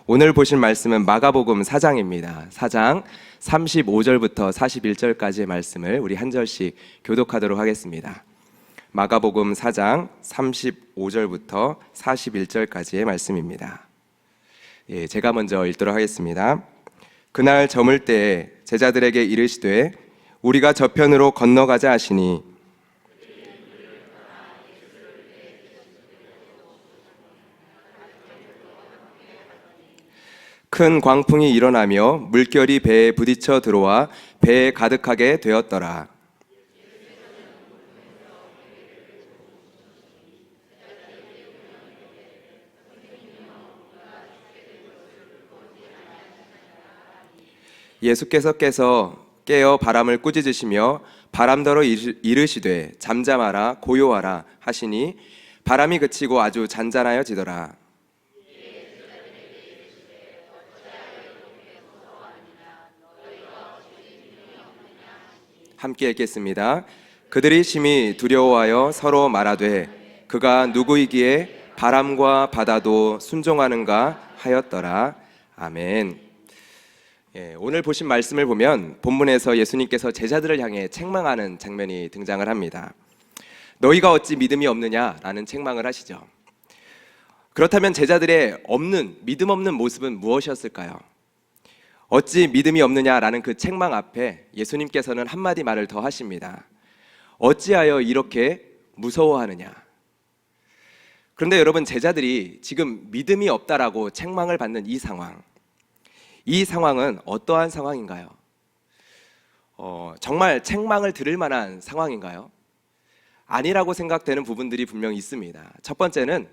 오늘 보실 말씀은 마가복음 4장입니다. 4장 35절부터 41절까지의 말씀을 우리 한 절씩 교독하도록 하겠습니다. 마가복음 4장 35절부터 41절까지의 말씀입니다. 제가 먼저 읽도록 하겠습니다. 그날 저물 때에 제자들에게 이르시되 우리가 저편으로 건너가자 하시니 큰 광풍이 일어나며 물결이 배에 부딪혀 들어와 배에 가득하게 되었더라. 예수께서 깨어 바람을 꾸짖으시며 바람더러 이르시되 잠잠하라 고요하라 하시니 바람이 그치고 아주 잔잔하여지더라. 함께 읽겠습니다. 그들이 심히 두려워하여 서로 말하되 그가 누구이기에 바람과 바다도 순종하는가 하였더라. 아멘. 오늘 보신 말씀을 보면 본문에서 예수님께서 제자들을 향해 책망하는 장면이 등장을 합니다. 너희가 어찌 믿음이 없느냐라는 책망을 하시죠. 그렇다면 제자들의 믿음 없는 모습은 무엇이었을까요? 어찌 믿음이 없느냐라는 그 책망 앞에 예수님께서는 한마디 말을 더 하십니다. 어찌하여 이렇게 무서워하느냐. 그런데 여러분, 제자들이 지금 믿음이 없다라고 책망을 받는 이 상황은 어떠한 상황인가요? 정말 책망을 들을 만한 상황인가요? 아니라고 생각되는 부분들이 분명히 있습니다. 첫 번째는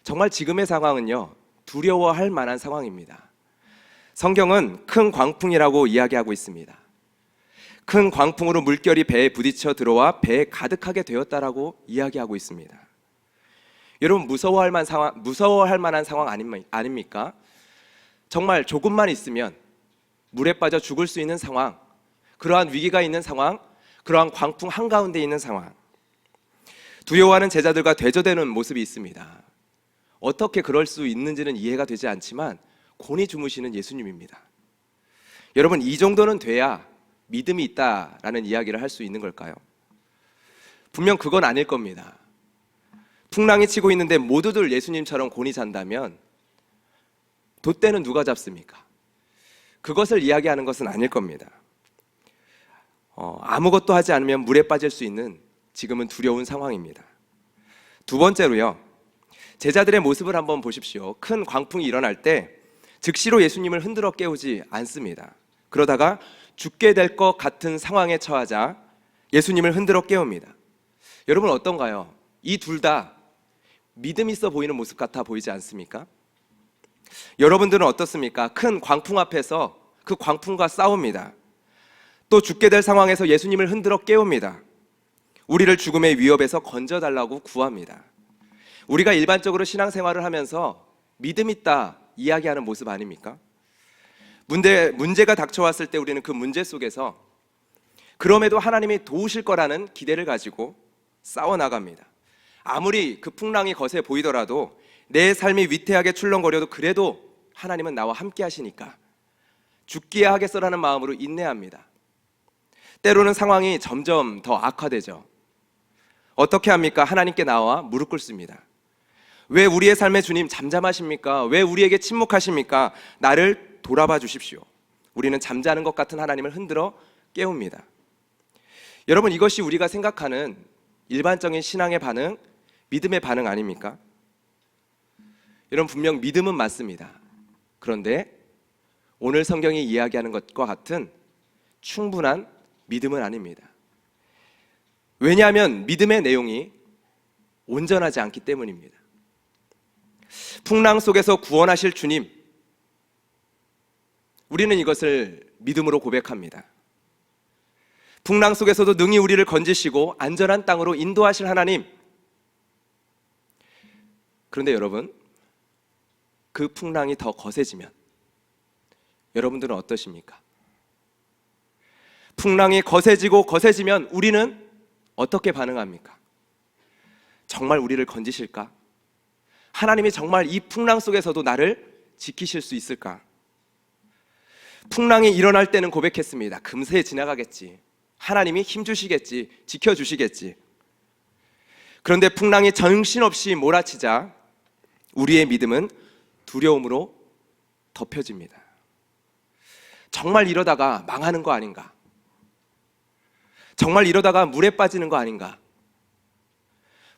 정말 지금의 상황은요, 두려워할 만한 상황입니다. 성경은 큰 광풍이라고 이야기하고 있습니다. 큰 광풍으로 물결이 배에 부딪혀 들어와 배에 가득하게 되었다라고 이야기하고 있습니다. 여러분, 무서워할 만한 상황 아닙니까? 정말 조금만 있으면 물에 빠져 죽을 수 있는 상황, 그러한 위기가 있는 상황, 그러한 광풍 한가운데 있는 상황. 두려워하는 제자들과 대조되는 모습이 있습니다. 어떻게 그럴 수 있는지는 이해가 되지 않지만 곤히 주무시는 예수님입니다. 여러분, 이 정도는 돼야 믿음이 있다라는 이야기를 할 수 있는 걸까요? 분명 그건 아닐 겁니다. 풍랑이 치고 있는데 모두들 예수님처럼 곤히 잔다면 돛대는 누가 잡습니까? 그것을 이야기하는 것은 아닐 겁니다. 아무것도 하지 않으면 물에 빠질 수 있는 지금은 두려운 상황입니다. 두 번째로요, 제자들의 모습을 한번 보십시오. 큰 광풍이 일어날 때 즉시로 예수님을 흔들어 깨우지 않습니다. 그러다가 죽게 될 것 같은 상황에 처하자 예수님을 흔들어 깨웁니다. 여러분, 어떤가요? 이 둘 다 믿음 있어 보이는 모습 같아 보이지 않습니까? 여러분들은 어떻습니까? 큰 광풍 앞에서 그 광풍과 싸웁니다. 또 죽게 될 상황에서 예수님을 흔들어 깨웁니다. 우리를 죽음의 위협에서 건져달라고 구합니다. 우리가 일반적으로 신앙생활을 하면서 믿음 있다 이야기하는 모습 아닙니까? 문제가 닥쳐왔을 때 우리는 그 문제 속에서 그럼에도 하나님이 도우실 거라는 기대를 가지고 싸워나갑니다. 아무리 그 풍랑이 거세 보이더라도 내 삶이 위태하게 출렁거려도 그래도 하나님은 나와 함께 하시니까 죽기야 하겠어라는 마음으로 인내합니다. 때로는 상황이 점점 더 악화되죠. 어떻게 합니까? 하나님께 나와 무릎 꿇습니다. 왜 우리의 삶의 주님 잠잠하십니까? 왜 우리에게 침묵하십니까? 나를 돌아봐 주십시오. 우리는 잠자는 것 같은 하나님을 흔들어 깨웁니다. 여러분, 이것이 우리가 생각하는 일반적인 신앙의 반응, 믿음의 반응 아닙니까? 여러분, 분명 믿음은 맞습니다. 그런데 오늘 성경이 이야기하는 것과 같은 충분한 믿음은 아닙니다. 왜냐하면 믿음의 내용이 온전하지 않기 때문입니다. 풍랑 속에서 구원하실 주님, 우리는 이것을 믿음으로 고백합니다. 풍랑 속에서도 능히 우리를 건지시고 안전한 땅으로 인도하실 하나님. 그런데 여러분, 그 풍랑이 더 거세지면 여러분들은 어떠십니까? 풍랑이 거세지면 우리는 어떻게 반응합니까? 정말 우리를 건지실까? 하나님이 정말 이 풍랑 속에서도 나를 지키실 수 있을까? 풍랑이 일어날 때는 고백했습니다. 금세 지나가겠지. 하나님이 힘주시겠지. 지켜주시겠지. 그런데 풍랑이 정신없이 몰아치자 우리의 믿음은 두려움으로 덮여집니다. 정말 이러다가 망하는 거 아닌가? 정말 이러다가 물에 빠지는 거 아닌가?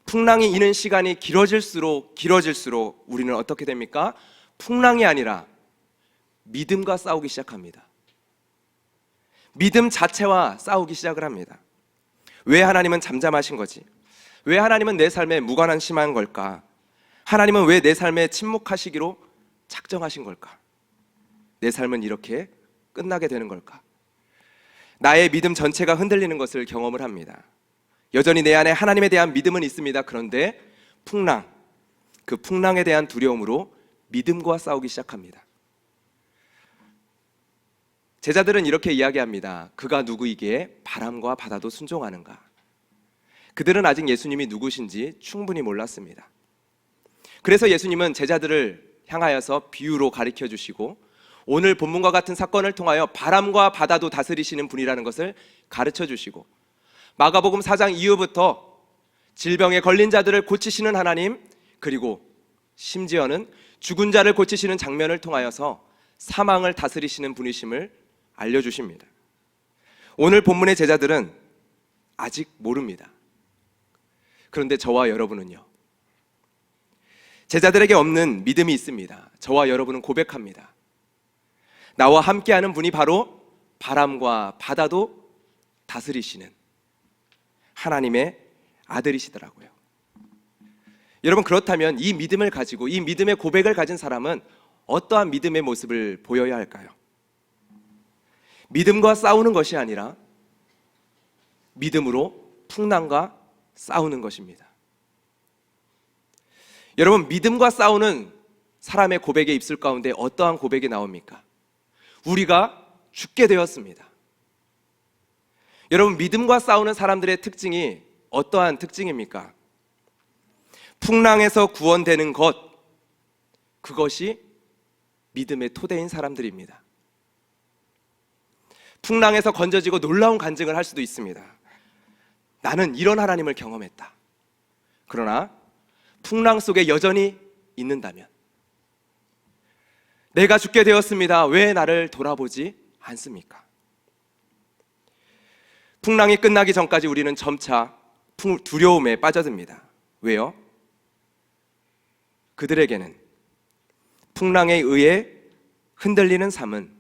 풍랑이 이는 시간이 길어질수록 우리는 어떻게 됩니까? 풍랑이 아니라 믿음과 싸우기 시작합니다. 믿음 자체와 싸우기 시작을 합니다. 왜 하나님은 잠잠하신 거지? 왜 하나님은 내 삶에 무관심한 걸까? 하나님은 왜 내 삶에 침묵하시기로 작정하신 걸까? 내 삶은 이렇게 끝나게 되는 걸까? 나의 믿음 전체가 흔들리는 것을 경험을 합니다. 여전히 내 안에 하나님에 대한 믿음은 있습니다. 그런데 그 풍랑에 대한 두려움으로 믿음과 싸우기 시작합니다. 제자들은 이렇게 이야기합니다. 그가 누구이기에 바람과 바다도 순종하는가? 그들은 아직 예수님이 누구신지 충분히 몰랐습니다. 그래서 예수님은 제자들을 향하여서 비유로 가르쳐 주시고 오늘 본문과 같은 사건을 통하여 바람과 바다도 다스리시는 분이라는 것을 가르쳐 주시고 마가복음 4장 이후부터 질병에 걸린 자들을 고치시는 하나님, 그리고 심지어는 죽은 자를 고치시는 장면을 통하여서 사망을 다스리시는 분이심을 알려주십니다. 오늘 본문의 제자들은 아직 모릅니다. 그런데 저와 여러분은요, 제자들에게 없는 믿음이 있습니다. 저와 여러분은 고백합니다. 나와 함께하는 분이 바로 바람과 바다도 다스리시는 하나님의 아들이시더라고요. 여러분, 그렇다면 이 믿음을 가지고, 이 믿음의 고백을 가진 사람은 어떠한 믿음의 모습을 보여야 할까요? 믿음과 싸우는 것이 아니라 믿음으로 풍랑과 싸우는 것입니다. 여러분, 믿음과 싸우는 사람의 고백의 입술 가운데 어떠한 고백이 나옵니까? 우리가 죽게 되었습니다. 여러분, 믿음과 싸우는 사람들의 특징이 어떠한 특징입니까? 풍랑에서 구원되는 것, 그것이 믿음의 토대인 사람들입니다. 풍랑에서 건져지고 놀라운 간증을 할 수도 있습니다. 나는 이런 하나님을 경험했다. 그러나 풍랑 속에 여전히 있는다면, 내가 죽게 되었습니다. 왜 나를 돌아보지 않습니까? 풍랑이 끝나기 전까지 우리는 점차 두려움에 빠져듭니다. 왜요? 그들에게는 풍랑에 의해 흔들리는 삶은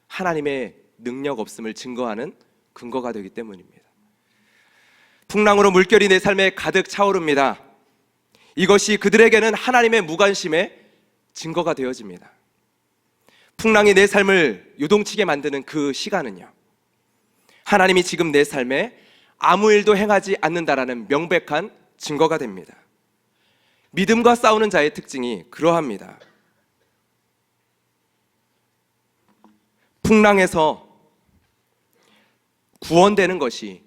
하나님의 능력 없음을 증거하는 근거가 되기 때문입니다. 풍랑으로 물결이 내 삶에 가득 차오릅니다. 이것이 그들에게는 하나님의 무관심의 증거가 되어집니다. 풍랑이 내 삶을 요동치게 만드는 그 시간은요, 하나님이 지금 내 삶에 아무 일도 행하지 않는다라는 명백한 증거가 됩니다. 믿음과 싸우는 자의 특징이 그러합니다. 풍랑에서 구원되는 것이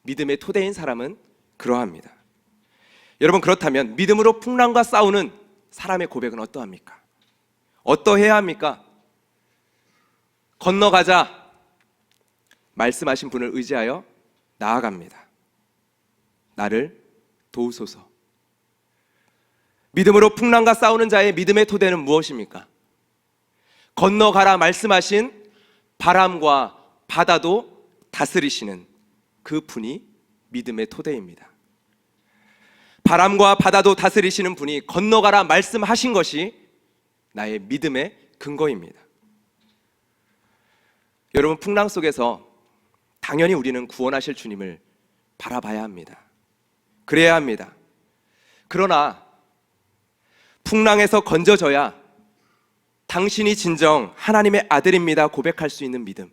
믿음의 토대인 사람은 그러합니다. 여러분, 그렇다면 믿음으로 풍랑과 싸우는 사람의 고백은 어떠합니까? 어떠해야 합니까? 건너가자 말씀하신 분을 의지하여 나아갑니다. 나를 도우소서. 믿음으로 풍랑과 싸우는 자의 믿음의 토대는 무엇입니까? 건너가라 말씀하신 바람과 바다도 다스리시는 그 분이 믿음의 토대입니다. 바람과 바다도 다스리시는 분이 건너가라 말씀하신 것이 나의 믿음의 근거입니다. 여러분, 풍랑 속에서 당연히 우리는 구원하실 주님을 바라봐야 합니다. 그래야 합니다. 그러나 풍랑에서 건져져야 당신이 진정 하나님의 아들입니다 고백할 수 있는 믿음,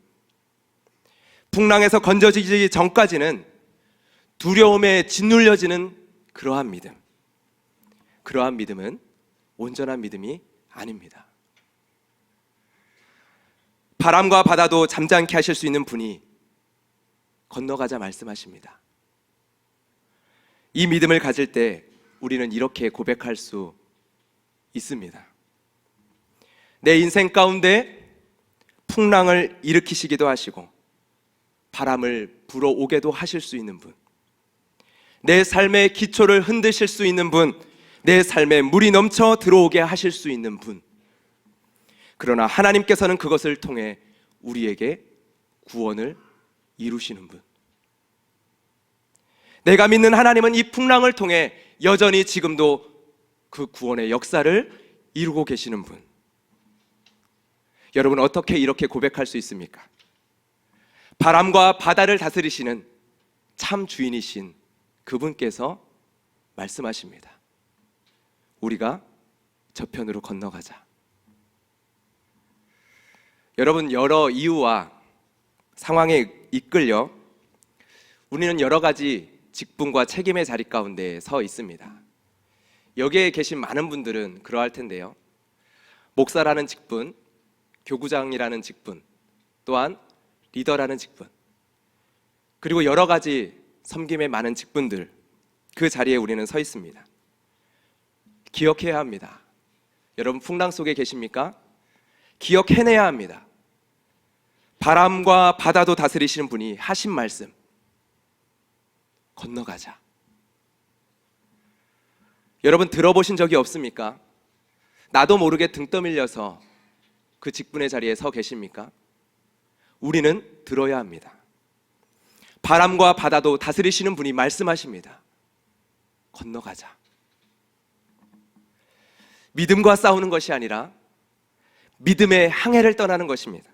풍랑에서 건져지기 전까지는 두려움에 짓눌려지는 그러한 믿음은 온전한 믿음이 아닙니다. 바람과 바다도 잠잠케 하실 수 있는 분이 건너가자 말씀하십니다. 이 믿음을 가질 때 우리는 이렇게 고백할 수 있습니다. 내 인생 가운데 풍랑을 일으키시기도 하시고 바람을 불어오게도 하실 수 있는 분, 내 삶의 기초를 흔드실 수 있는 분, 내 삶에 물이 넘쳐 들어오게 하실 수 있는 분. 그러나 하나님께서는 그것을 통해 우리에게 구원을 이루시는 분. 내가 믿는 하나님은 이 풍랑을 통해 여전히 지금도 그 구원의 역사를 이루고 계시는 분. 여러분, 어떻게 이렇게 고백할 수 있습니까? 바람과 바다를 다스리시는 참 주인이신 그분께서 말씀하십니다. 우리가 저편으로 건너가자. 여러분, 여러 이유와 상황에 이끌려 우리는 여러 가지 직분과 책임의 자리 가운데 서 있습니다. 여기에 계신 많은 분들은 그러할 텐데요. 목사라는 직분, 교구장이라는 직분, 또한 리더라는 직분, 그리고 여러 가지 섬김의 많은 직분들, 그 자리에 우리는 서 있습니다. 기억해야 합니다. 여러분, 풍랑 속에 계십니까? 기억해내야 합니다. 바람과 바다도 다스리시는 분이 하신 말씀, 건너가자. 여러분, 들어보신 적이 없습니까? 나도 모르게 등 떠밀려서 그 직분의 자리에 서 계십니까? 우리는 들어야 합니다. 바람과 바다도 다스리시는 분이 말씀하십니다. 건너가자. 믿음과 싸우는 것이 아니라 믿음의 항해를 떠나는 것입니다.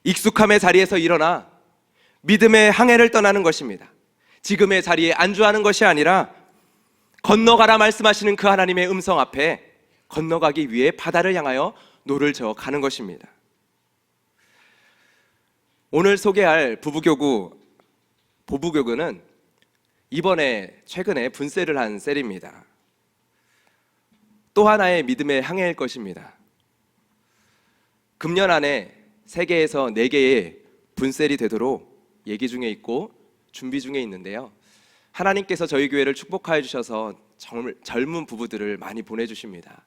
익숙함의 자리에서 일어나 믿음의 항해를 떠나는 것입니다. 지금의 자리에 안주하는 것이 아니라 건너가라 말씀하시는 그 하나님의 음성 앞에 건너가기 위해 바다를 향하여 노를 저어 가는 것입니다. 오늘 소개할 보부교구는 이번에 최근에 분쇄를 한 셀입니다. 또 하나의 믿음의 항해일 것입니다. 금년 안에 세계에서 4개의 분셀이 되도록 얘기 중에 있고 준비 중에 있는데요. 하나님께서 저희 교회를 축복하여 주셔서 젊은 부부들을 많이 보내주십니다.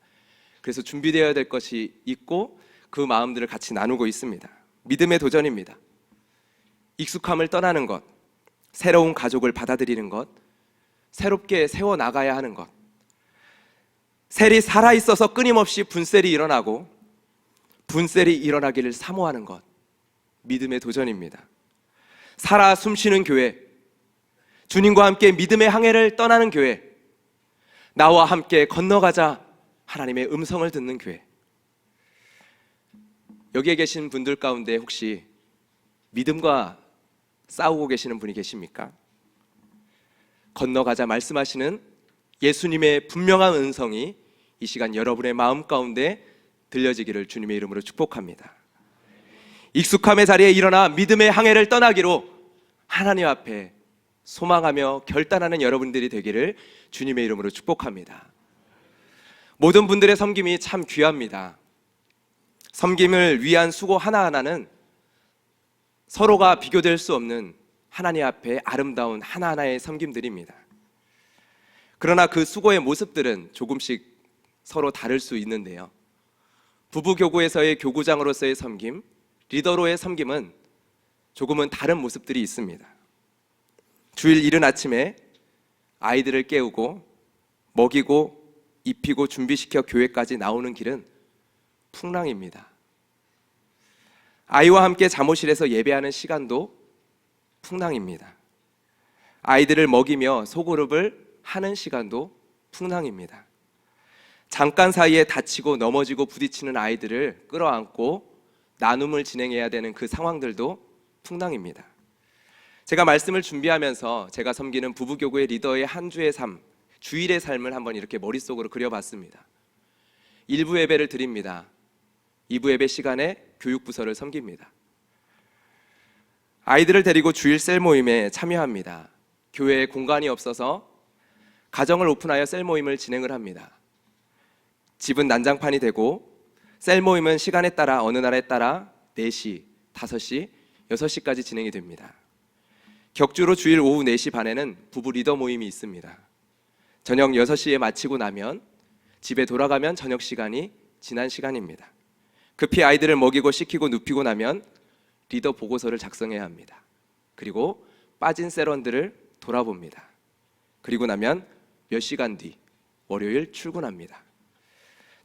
그래서 준비되어야 될 것이 있고 그 마음들을 같이 나누고 있습니다. 믿음의 도전입니다. 익숙함을 떠나는 것, 새로운 가족을 받아들이는 것, 새롭게 세워나가야 하는 것, 셀이 살아있어서 끊임없이 분셀이 일어나고 분셀이 일어나기를 사모하는 것, 믿음의 도전입니다. 살아 숨쉬는 교회, 주님과 함께 믿음의 항해를 떠나는 교회, 나와 함께 건너가자 하나님의 음성을 듣는 교회. 여기에 계신 분들 가운데 혹시 믿음과 싸우고 계시는 분이 계십니까? 건너가자 말씀하시는 예수님의 분명한 음성이 이 시간 여러분의 마음 가운데 들려지기를 주님의 이름으로 축복합니다. 익숙함의 자리에 일어나 믿음의 항해를 떠나기로 하나님 앞에 소망하며 결단하는 여러분들이 되기를 주님의 이름으로 축복합니다. 모든 분들의 섬김이 참 귀합니다. 섬김을 위한 수고 하나하나는 서로가 비교될 수 없는 하나님 앞에 아름다운 하나하나의 섬김들입니다. 그러나 그 수고의 모습들은 조금씩 서로 다를 수 있는데요. 부부교구에서의 교구장으로서의 섬김, 리더로의 섬김은 조금은 다른 모습들이 있습니다. 주일 이른 아침에 아이들을 깨우고 먹이고 입히고 준비시켜 교회까지 나오는 길은 풍랑입니다. 아이와 함께 잠옷실에서 예배하는 시간도 풍랑입니다. 아이들을 먹이며 소그룹을 하는 시간도 풍랑입니다. 잠깐 사이에 다치고 넘어지고 부딪히는 아이들을 끌어안고 나눔을 진행해야 되는 그 상황들도 풍랑입니다. 제가 말씀을 준비하면서 제가 섬기는 부부교구의 리더의 한 주의 삶, 주일의 삶을 한번 이렇게 머릿속으로 그려봤습니다. 1부 예배를 드립니다. 2부 예배 시간에 교육부서를 섬깁니다. 아이들을 데리고 주일 셀 모임에 참여합니다. 교회에 공간이 없어서 가정을 오픈하여 셀 모임을 진행을 합니다. 집은 난장판이 되고 셀 모임은 시간에 따라 어느 날에 따라 4시, 5시, 6시까지 진행이 됩니다. 격주로 주일 오후 4시 반에는 부부 리더 모임이 있습니다. 저녁 6시에 마치고 나면 집에 돌아가면 저녁 시간이 지난 시간입니다. 급히 아이들을 먹이고 씻기고 눕히고 나면 리더 보고서를 작성해야 합니다. 그리고 빠진 세런들을 돌아봅니다. 그리고 나면 몇 시간 뒤 월요일 출근합니다.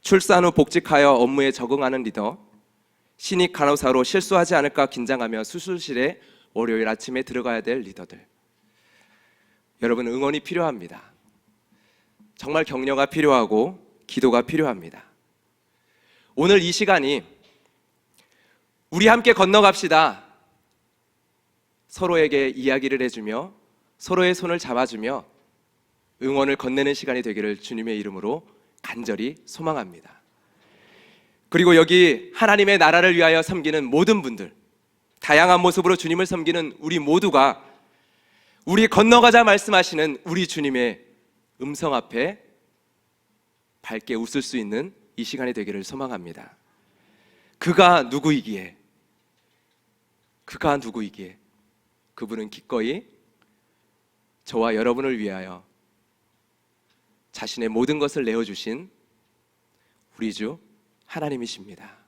출산 후 복직하여 업무에 적응하는 리더, 신입 간호사로 실수하지 않을까 긴장하며 수술실에 월요일 아침에 들어가야 될 리더들. 여러분, 응원이 필요합니다. 정말 격려가 필요하고 기도가 필요합니다. 오늘 이 시간이 우리 함께 건너갑시다. 서로에게 이야기를 해주며 서로의 손을 잡아주며 응원을 건네는 시간이 되기를 주님의 이름으로 간절히 소망합니다. 그리고 여기 하나님의 나라를 위하여 섬기는 모든 분들, 다양한 모습으로 주님을 섬기는 우리 모두가 우리 건너가자 말씀하시는 우리 주님의 음성 앞에 밝게 웃을 수 있는 이 시간이 되기를 소망합니다. 그가 누구이기에? 그가 누구이기에? 그분은 기꺼이 저와 여러분을 위하여 자신의 모든 것을 내어주신 우리 주 하나님이십니다.